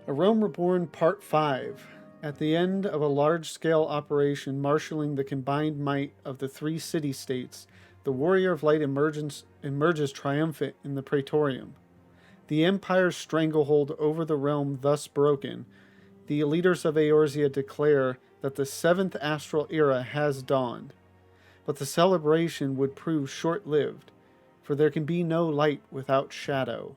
A Realm Reborn Part 5. At the end of a large-scale operation marshaling the combined might of the three city-states, the Warrior of Light emerges triumphant in the Praetorium. The Empire's stranglehold over the realm thus broken, the leaders of Eorzea declare that the seventh astral era has dawned. But the celebration would prove short-lived, for there can be no light without shadow.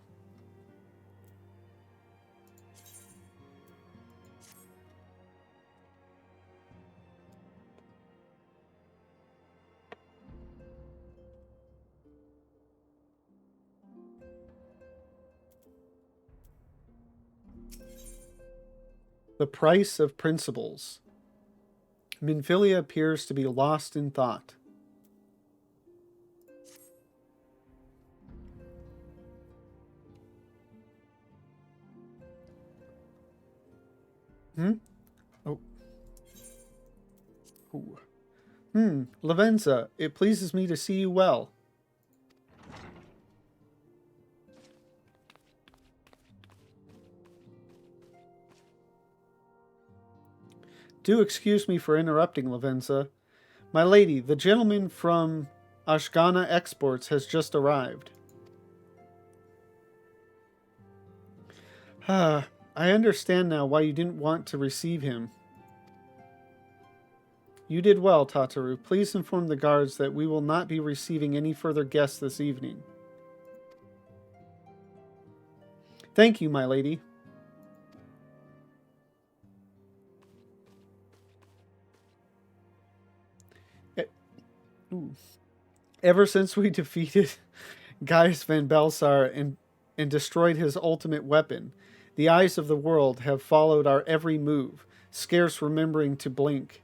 The price of principles. Momfilia appears to be lost in thought. Oh. Ooh. Lavenza, it pleases me to see you well. Do excuse me for interrupting, Lavenza. My lady, the gentleman from Ashgana Exports has just arrived. I understand now why you didn't want to receive him. You did well, Tataru. Please inform the guards that we will not be receiving any further guests this evening. Thank you, my lady. Ever since we defeated Gaius Van Belsar and destroyed his ultimate weapon, the eyes of the world have followed our every move, scarce remembering to blink.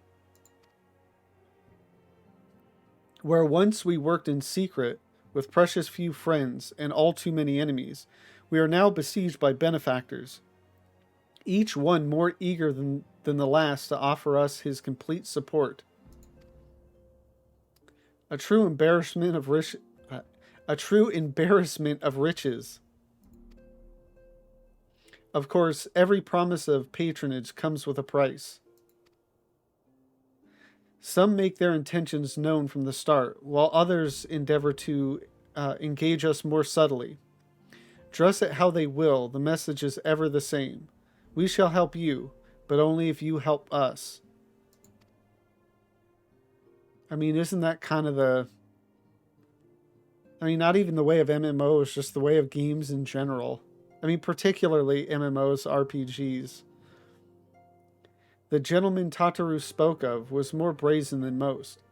Where once we worked in secret, with precious few friends and all too many enemies, we are now besieged by benefactors, each one more eager than the last to offer us his complete support. A true embarrassment of riches. Of course, every promise of patronage comes with a price. Some make their intentions known from the start, while others endeavor to engage us more subtly. Dress it how they will, the message is ever the same. We shall help you, but only if you help us. I mean, isn't that kind of the... I mean, not even the way of MMOs, just the way of games in general. I mean, particularly MMOs, RPGs. The gentleman Tataru spoke of was more brazen than most.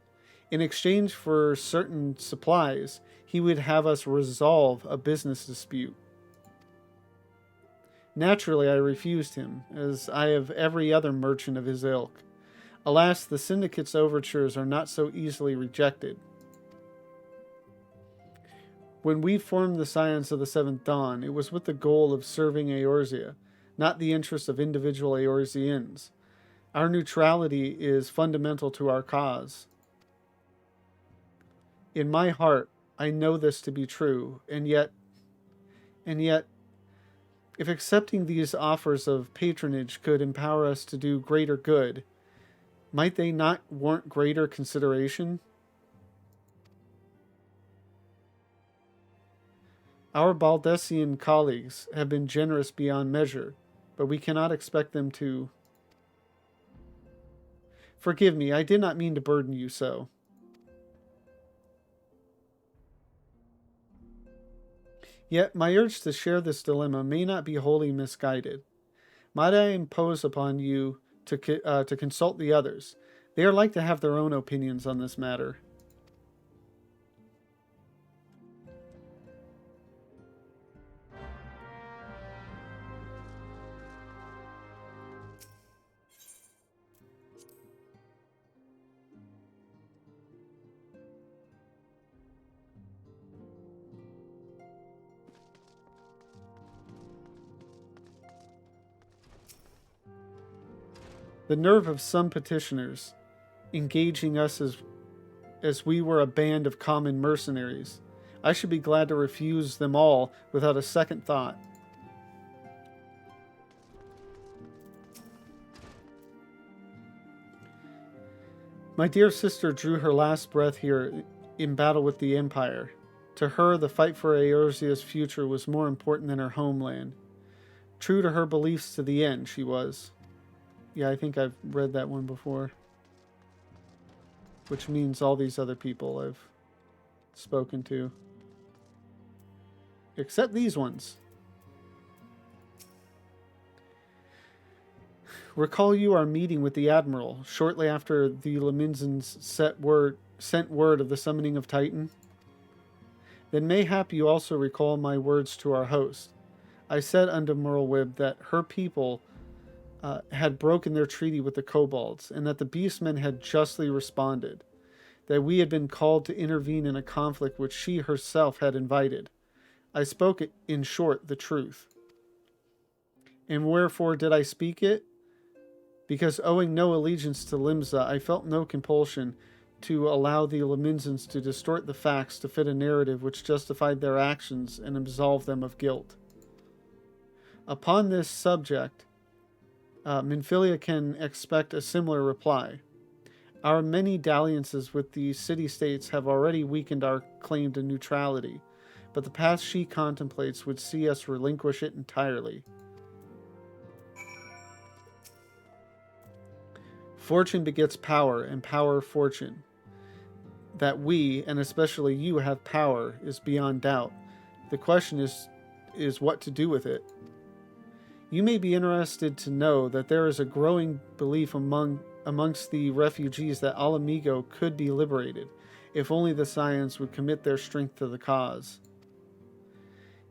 In exchange for certain supplies, he would have us resolve a business dispute. Naturally, I refused him, as I have every other merchant of his ilk. Alas, the Syndicate's overtures are not so easily rejected. When we formed the Scions of the Seventh Dawn, it was with the goal of serving Eorzea, not the interests of individual Eorzeans. Our neutrality is fundamental to our cause. In my heart, I know this to be true, and yet, if accepting these offers of patronage could empower us to do greater good, might they not warrant greater consideration? Our Baldessian colleagues have been generous beyond measure, but we cannot expect them to... Forgive me, I did not mean to burden you so. Yet my urge to share this dilemma may not be wholly misguided. Might I impose upon you to consult the others? They are like to have their own opinions on this matter. The nerve of some petitioners, engaging us as we were a band of common mercenaries. I should be glad to refuse them all without a second thought. My dear sister drew her last breath here in battle with the Empire. To her, the fight for Eorzea's future was more important than her homeland. True to her beliefs to the end, she was. Yeah, I think I've read that one before. Which means all these other people I've spoken to. Except these ones. Recall you our meeting with the Admiral shortly after the Leminzans sent word of the summoning of Titan? Then mayhap you also recall my words to our host. I said unto Merlwyb that her people had broken their treaty with the kobolds, and that the beastmen had justly responded, that we had been called to intervene in a conflict which she herself had invited. I spoke, in short, the truth. And wherefore did I speak it? Because owing no allegiance to Limsa, I felt no compulsion to allow the Leminzans to distort the facts to fit a narrative which justified their actions and absolved them of guilt. Upon this subject, Momfilia can expect a similar reply. Our many dalliances with the city-states have already weakened our claim to neutrality, but the path she contemplates would see us relinquish it entirely. Fortune begets power, and power fortune. That we, and especially you, have power is beyond doubt. The question is what to do with it. You may be interested to know that there is a growing belief amongst the refugees that Alamigo could be liberated, if only the Scions would commit their strength to the cause.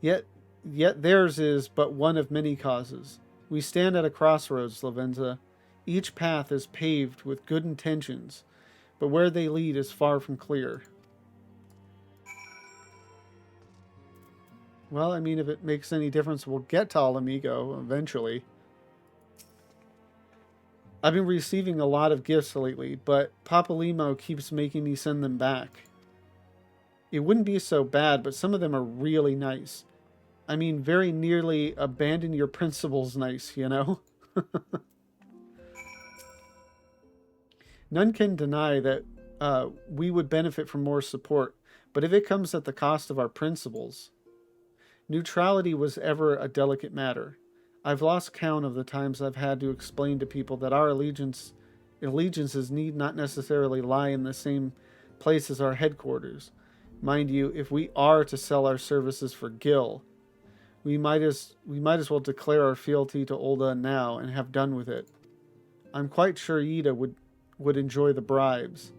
Yet theirs is but one of many causes. We stand at a crossroads, Lavenza. Each path is paved with good intentions, but where they lead is far from clear. Well, I mean, if it makes any difference, we'll get to Alamigo eventually. I've been receiving a lot of gifts lately, but Papalimo keeps making me send them back. It wouldn't be so bad, but some of them are really nice. I mean, very nearly abandon your principles nice, you know? None can deny that we would benefit from more support, but if it comes at the cost of our principles... Neutrality was ever a delicate matter. I've lost count of the times I've had to explain to people that our allegiances need not necessarily lie in the same place as our headquarters. Mind you, if we are to sell our services for Gil, we might as well declare our fealty to Ulda now and have done with it. I'm quite sure Ida would enjoy the bribes.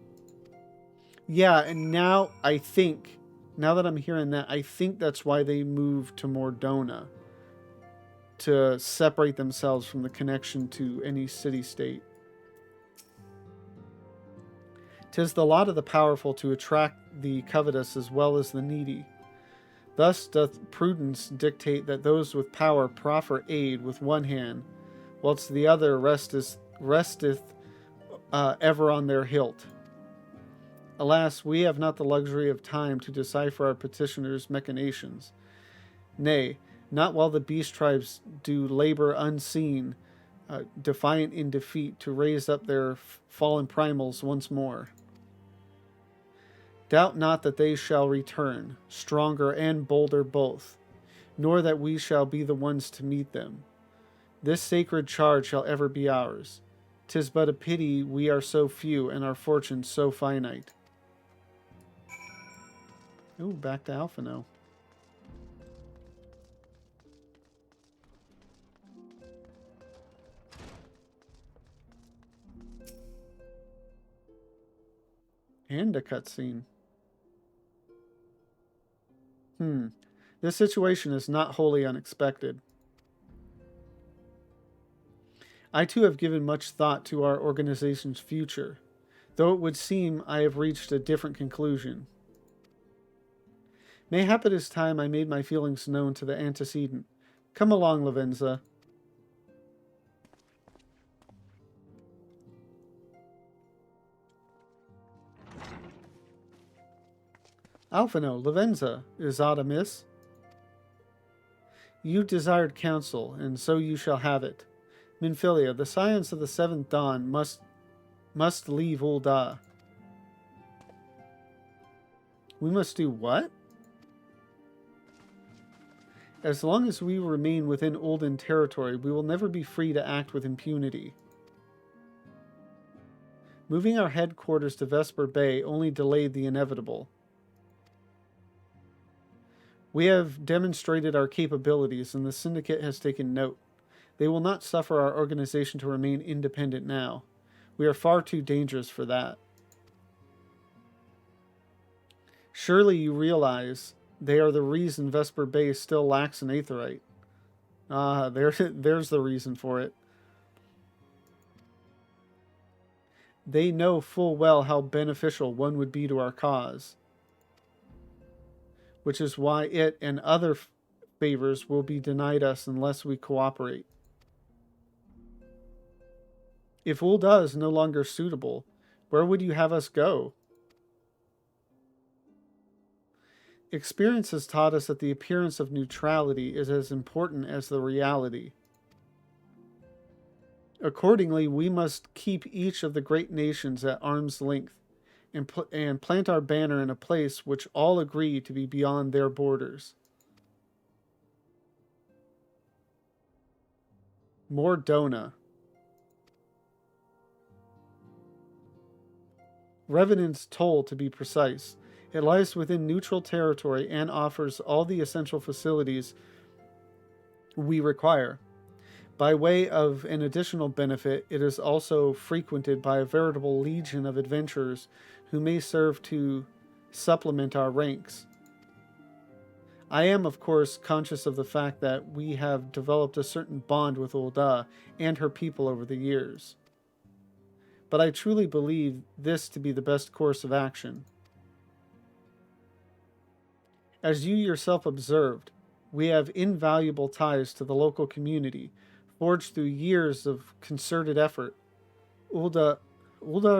Yeah, and now I think, now that I'm hearing that, I think that's why they moved to Mordona, to separate themselves from the connection to any city-state. 'Tis the lot of the powerful to attract the covetous as well as the needy. Thus doth prudence dictate that those with power proffer aid with one hand, whilst the other resteth ever on their hilt. Alas, we have not the luxury of time to decipher our petitioners' machinations. Nay, not while the beast tribes do labor unseen, defiant in defeat, to raise up their fallen primals once more. Doubt not that they shall return, stronger and bolder both, nor that we shall be the ones to meet them. This sacred charge shall ever be ours. 'Tis but a pity we are so few and our fortunes so finite. Ooh, back to Alphino. And a cutscene. This situation is not wholly unexpected. I too have given much thought to our organization's future, though it would seem I have reached a different conclusion. Mayhap it is time I made my feelings known to the antecedent. Come along, Lavenza. Alphino, Lavenza, is aught amiss? You desired counsel, and so you shall have it. Momfilia, the scions of the Seventh Dawn must Must leave Ul'dah. We must do what? As long as we remain within Ul'dah territory, we will never be free to act with impunity. Moving our headquarters to Vesper Bay only delayed the inevitable. We have demonstrated our capabilities, and the Syndicate has taken note. They will not suffer our organization to remain independent now. We are far too dangerous for that. Surely you realize they are the reason Vesper Bay still lacks an aetheryte. There's the reason for it. They know full well how beneficial one would be to our cause, which is why it and other favors will be denied us unless we cooperate. If Ul'dah is no longer suitable, where would you have us go? Experience has taught us that the appearance of neutrality is as important as the reality. Accordingly, we must keep each of the great nations at arm's length and plant our banner in a place which all agree to be beyond their borders. More Dona. Revenant's Toll, to be precise. It lies within neutral territory and offers all the essential facilities we require. By way of an additional benefit, it is also frequented by a veritable legion of adventurers who may serve to supplement our ranks. I am, of course, conscious of the fact that we have developed a certain bond with Ul'dah and her people over the years. But I truly believe this to be the best course of action. As you yourself observed, we have invaluable ties to the local community, forged through years of concerted effort. Ul'dah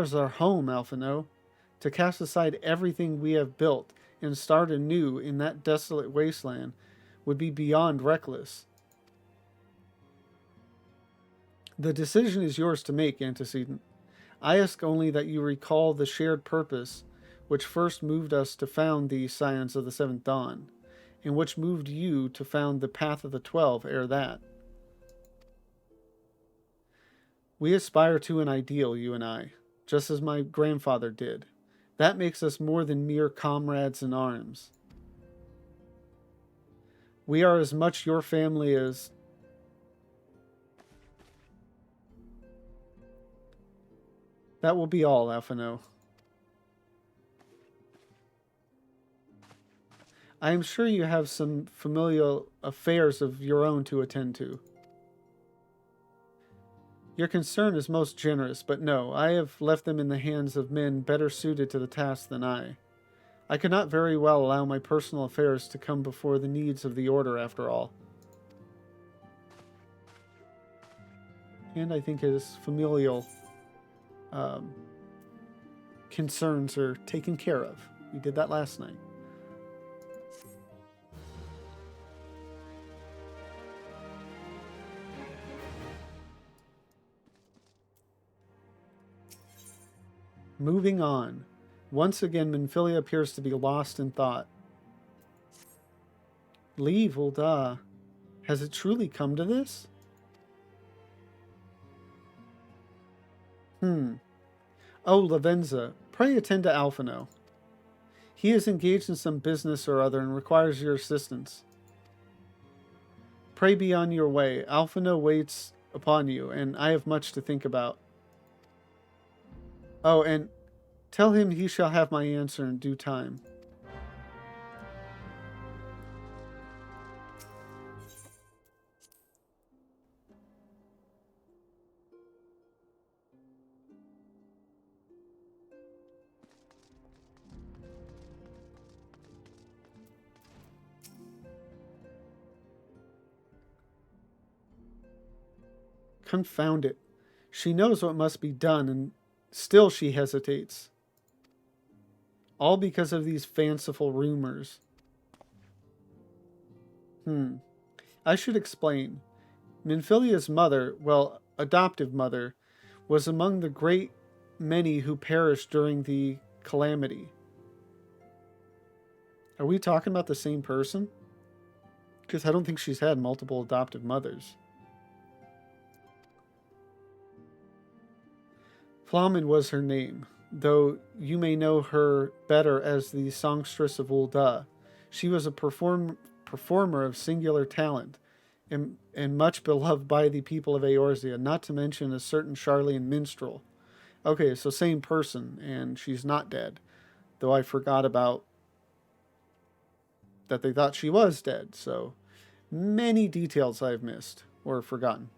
is our home, Alphino. To cast aside everything we have built and start anew in that desolate wasteland would be beyond reckless. The decision is yours to make, Antecedent. I ask only that you recall the shared purpose which first moved us to found the Scions of the Seventh Dawn, and which moved you to found the Path of the 12 ere that. We aspire to an ideal, you and I, just as my grandfather did. That makes us more than mere comrades in arms. We are as much your family as... That will be all, Alphino. I am sure you have some familial affairs of your own to attend to. Your concern is most generous, but no, I have left them in the hands of men better suited to the task than I. I could not very well allow my personal affairs to come before the needs of the Order, after all. And I think his familial concerns are taken care of. We did that last night. Moving on. Once again, Momfilia appears to be lost in thought. Leave Ul'dah. Has it truly come to this? Oh, Lavenza, pray attend to Alphino. He is engaged in some business or other and requires your assistance. Pray be on your way. Alphino waits upon you, and I have much to think about. Oh, and tell him he shall have my answer in due time. Confound it. She knows what must be done, and still she hesitates. All because of these fanciful rumors. I should explain. Momfilia's mother, well, adoptive mother, was among the great many who perished during the calamity. Are we talking about the same person? Because I don't think she's had multiple adoptive mothers. Flamen was her name, though you may know her better as the songstress of Ul'dah. She was a performer of singular talent, and much beloved by the people of Eorzea, not to mention a certain Charlian minstrel. Okay, so same person, and she's not dead, though I forgot about that they thought she was dead, so many details I've missed or forgotten.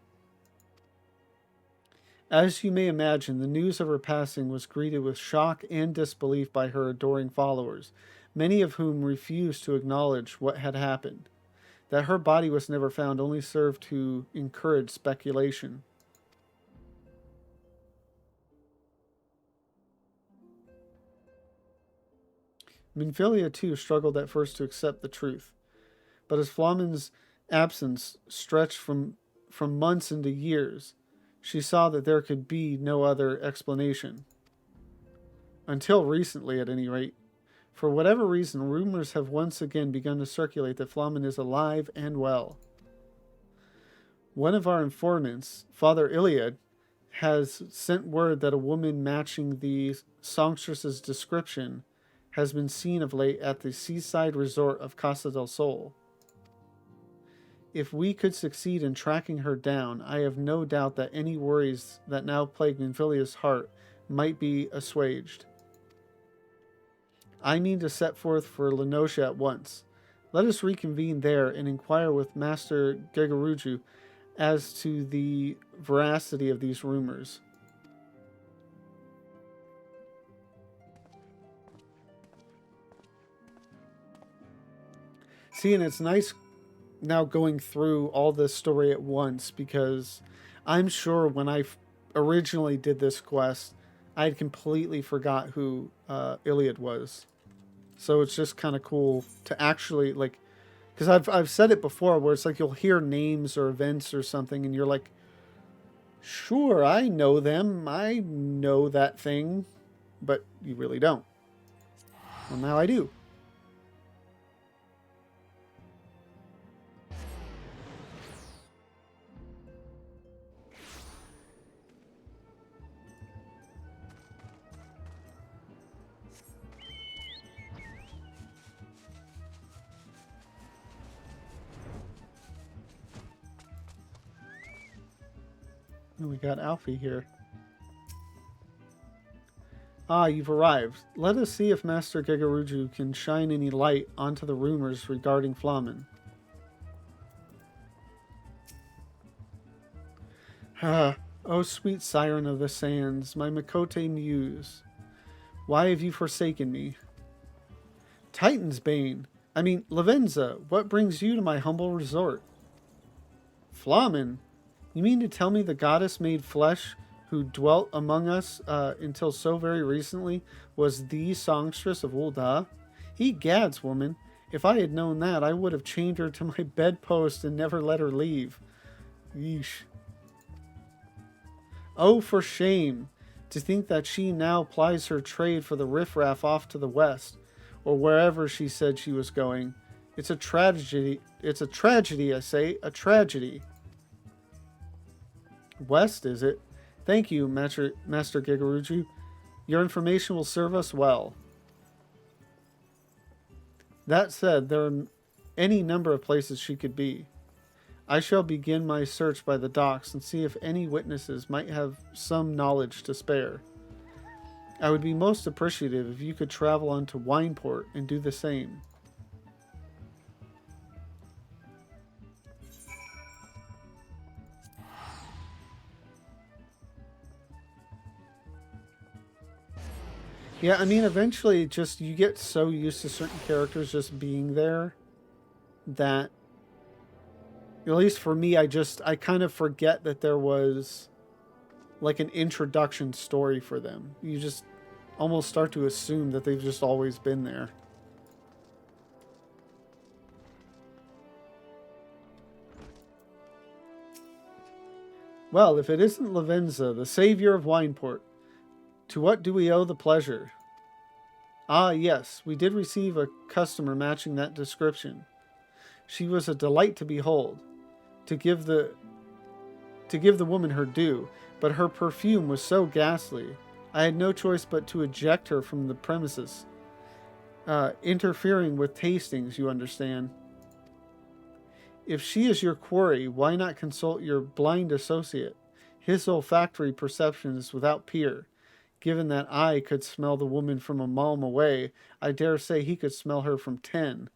As you may imagine, the news of her passing was greeted with shock and disbelief by her adoring followers, many of whom refused to acknowledge what had happened. That her body was never found only served to encourage speculation. Momfilia, too, struggled at first to accept the truth, but as Flamen's absence stretched from months into years, she saw that there could be no other explanation. Until recently, at any rate. For whatever reason, rumors have once again begun to circulate that Flamen is alive and well. One of our informants, Father Iliad, has sent word that a woman matching the songstress's description has been seen of late at the seaside resort of Casa del Sol. If we could succeed in tracking her down, I have no doubt that any worries that now plague Momfilia's heart might be assuaged. I mean to set forth for Lenosha at once. Let us reconvene there and inquire with Master Gegaruju as to the veracity of these rumors. See, and it's nice now going through all this story at once, because I'm sure when I originally did this quest, I had completely forgot who Iliad was. So it's just kind of cool to actually, like, because I've said it before where it's like you'll hear names or events or something and you're like, sure, I know them, I know that thing, but you really don't. Well, now I do. We got Alfie here. Ah, you've arrived. Let us see if Master Gegaruju can shine any light onto the rumors regarding Flamen. Ah, oh sweet siren of the sands, my Makote muse. Why have you forsaken me? Titan's Bane. I mean, Lavenza, what brings you to my humble resort? Flamen? You mean to tell me the goddess made flesh who dwelt among us until so very recently was the songstress of Ul'dah? Egads, woman. If I had known that, I would have chained her to my bedpost and never let her leave. Yeesh. Oh, for shame. To think that she now plies her trade for the riffraff off to the west, or wherever she said she was going. It's a tragedy. It's a tragedy, I say. A tragedy. West, is it? Thank you, Master Gegaruju. Your information will serve us well. That said, there are any number of places she could be. I shall begin my search by the docks and see if any witnesses might have some knowledge to spare. I would be most appreciative if you could travel on to Wineport and do the same. Yeah, I mean, eventually just you get so used to certain characters just being there that, at least for me, I kind of forget that there was like an introduction story for them. You just almost start to assume that they've just always been there. Well, if it isn't Lavenza, the savior of Wineport, To what do we owe the pleasure? Ah, yes, we did receive a customer matching that description. She was a delight to behold. To give the to give the woman her due, but her perfume was so ghastly. I had no choice but to eject her from the premises, interfering with tastings, you understand. If she is your quarry, why not consult your blind associate? His olfactory perception is without peer. Given that I could smell the woman from a mile away, I dare say he could smell her from 10.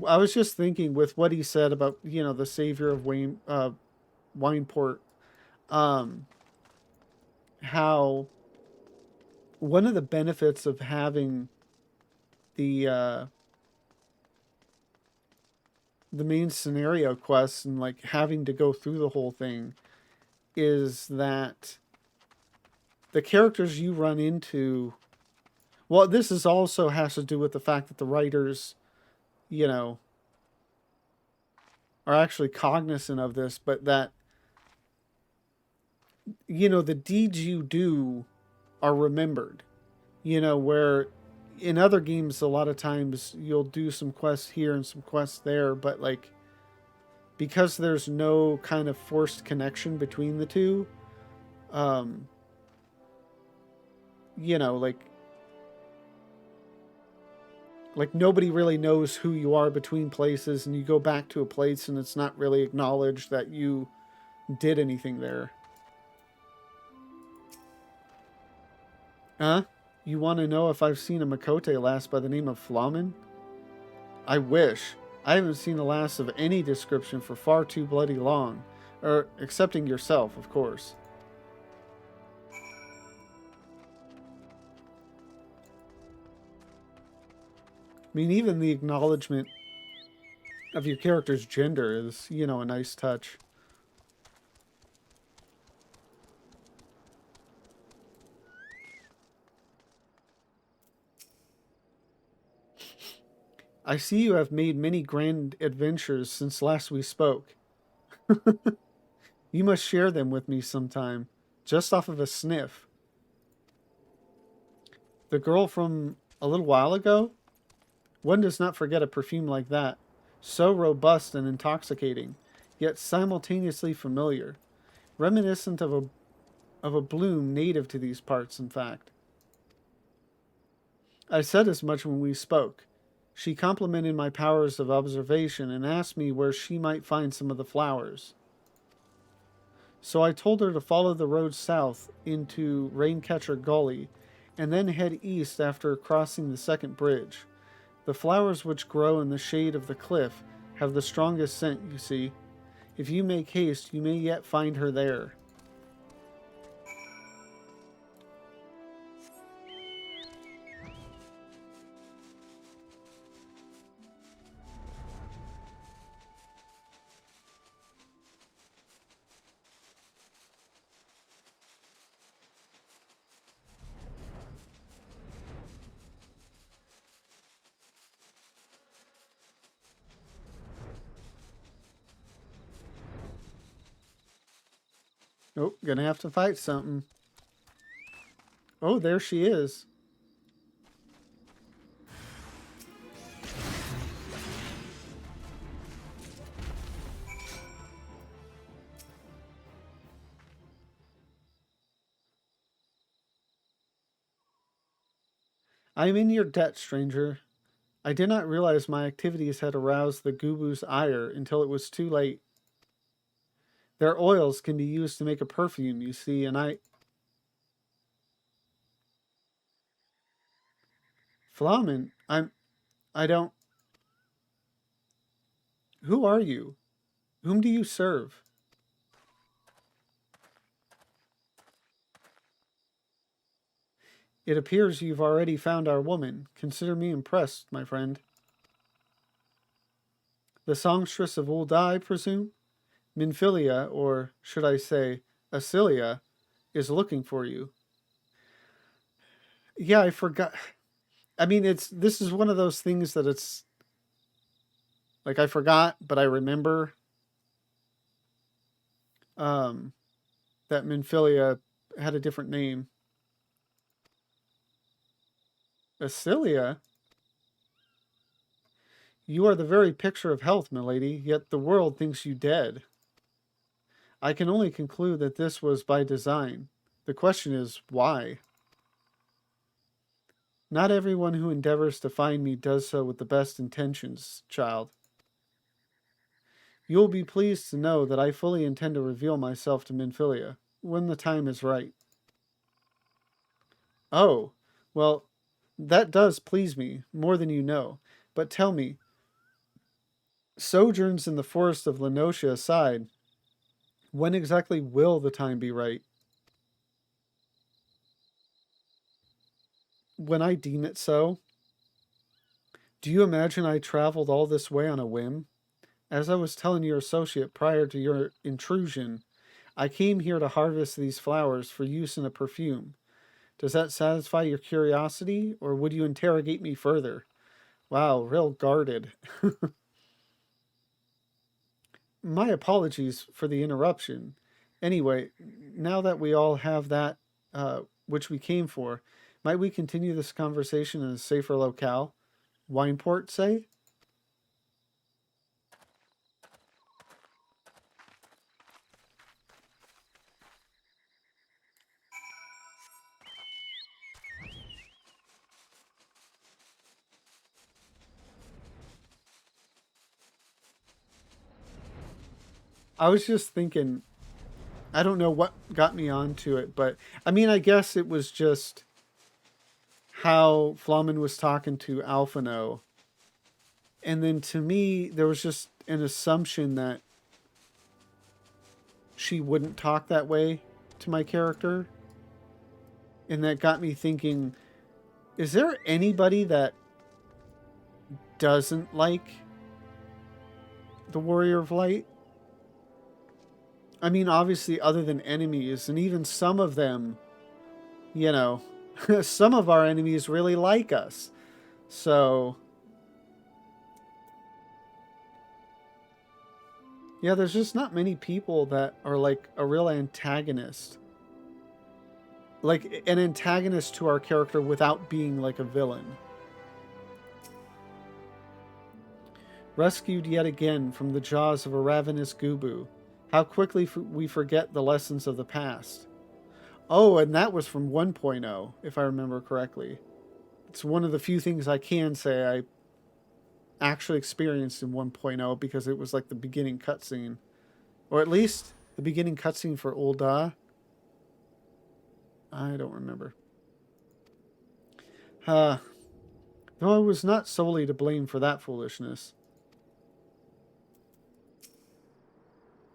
I was just thinking with what he said about, the savior of Wineport, um, how one of the benefits of having the uh, the main scenario quests and like having to go through the whole thing is that the characters you run into, well, this is also has to do with the fact that the writers, you know, are actually cognizant of this, but that, the deeds you do are remembered. Where in other games, a lot of times you'll do some quests here and some quests there, but like, because there's no kind of forced connection between the two, um, you know, like nobody really knows who you are between places, and you go back to a place and it's not really acknowledged that you did anything there. Huh? You want to know if I've seen a Makote lass by the name of Flamen? I wish. I haven't seen a lass of any description for far too bloody long. Excepting yourself, of course. I mean, even the acknowledgement of your character's gender is, a nice touch. I see you have made many grand adventures since last we spoke. You must share them with me sometime, just off of a sniff. The girl from a little while ago? One does not forget a perfume like that, so robust and intoxicating, yet simultaneously familiar, reminiscent of a bloom native to these parts, in fact. I said as much when we spoke. She complimented my powers of observation and asked me where she might find some of the flowers. So I told her to follow the road south into Raincatcher Gully and then head east after crossing the second bridge. The flowers which grow in the shade of the cliff have the strongest scent, you see. If you make haste, you may yet find her there. Oh, gonna have to fight something. Oh, there she is. I am in your debt, stranger. I did not realize my activities had aroused the Gubu's ire until it was too late. Their oils can be used to make a perfume, you see, and Flamen, I don't. Who are you? Whom do you serve? It appears you've already found our woman. Consider me impressed, my friend. The songstress of Ul'dah, I presume? Minfilia, or should I say, Asilia, is looking for you. Yeah, I forgot. I mean, this is one of those things that it's like I forgot, but I remember um, that Minfilia had a different name. Acilia? You are the very picture of health, milady, yet the world thinks you dead. I can only conclude that this was by design. The question is, why? Not everyone who endeavors to find me does so with the best intentions, child. You will be pleased to know that I fully intend to reveal myself to Momfilia when the time is right. Oh, well, that does please me, more than you know. But tell me, sojourns in the forest of Lenotia aside, when exactly will the time be right? When I deem it so? Do you imagine I traveled all this way on a whim? As I was telling your associate prior to your intrusion, I came here to harvest these flowers for use in a perfume. Does that satisfy your curiosity, or would you interrogate me further? Wow, real guarded. My apologies for the interruption. Anyway, now that we all have that which we came for, might we continue this conversation in a safer locale? Wineport, say? I was just thinking, I don't know what got me onto it, but I mean, I guess it was just how Flamen was talking to Alphino. And then to me, there was just an assumption that she wouldn't talk that way to my character. And that got me thinking, is there anybody that doesn't like the Warrior of Light? I mean, obviously, other than enemies, and even some of them, you know, some of our enemies really like us. So, yeah, there's just not many people that are like a real antagonist. Like an antagonist to our character without being like a villain. Rescued yet again from the jaws of a ravenous Gubu. How quickly we forget the lessons of the past. Oh, and that was from 1.0, if I remember correctly. It's one of the few things I can say I actually experienced in 1.0 because it was like the beginning cutscene. Or at least the beginning cutscene for Ul'dah. I don't remember. Though I was not solely to blame for that foolishness.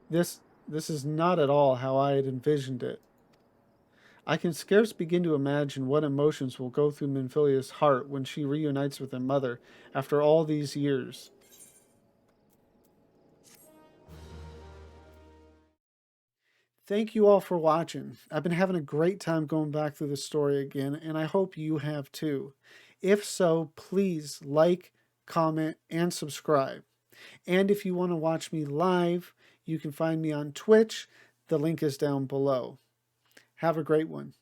This is not at all how I had envisioned it. I can scarce begin to imagine what emotions will go through Minfilia's heart when she reunites with her mother after all these years. Thank you all for watching. I've been having a great time going back through the story again, and I hope you have too. If so, please like, comment, and subscribe. And if you want to watch me live, you can find me on Twitch. The link is down below. Have a great one.